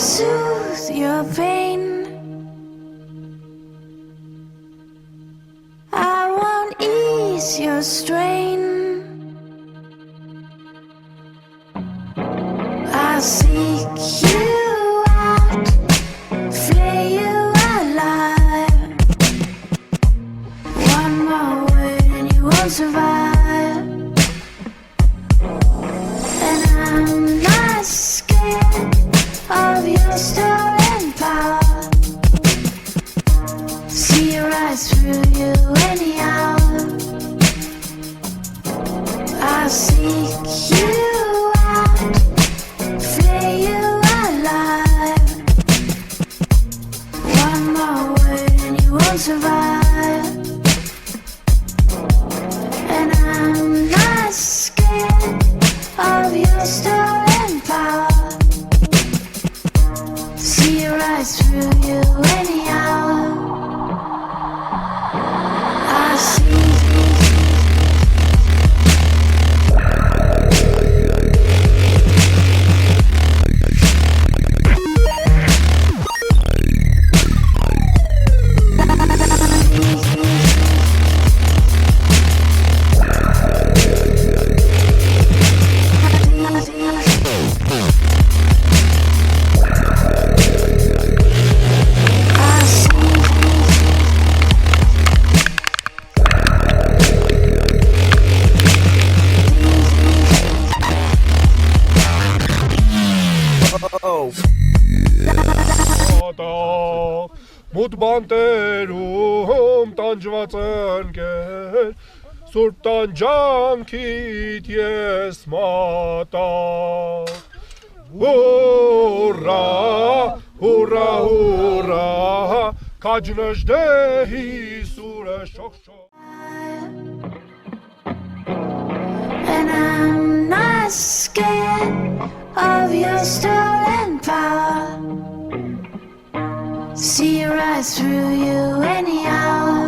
soothe your pain. I won't ease your strain. I'll seek you out, flay you alive. One more word and you won't survive. And I'm not scared of your stolen power. See right through you anyhow. I'll seek you out, flay you alive. One more word and you won't survive. And I'm not scared of your stolen power. See right through you anyhow. I see. Մութ բանտերում տանջված ընկեր, սուրբ տանջանքիդ ես մատաղ, հուրա, հուրա, հուրա, քաջնշ դեհի սուրը շոխշող. And I'm not scared of your stolen power. See right through you anyhow.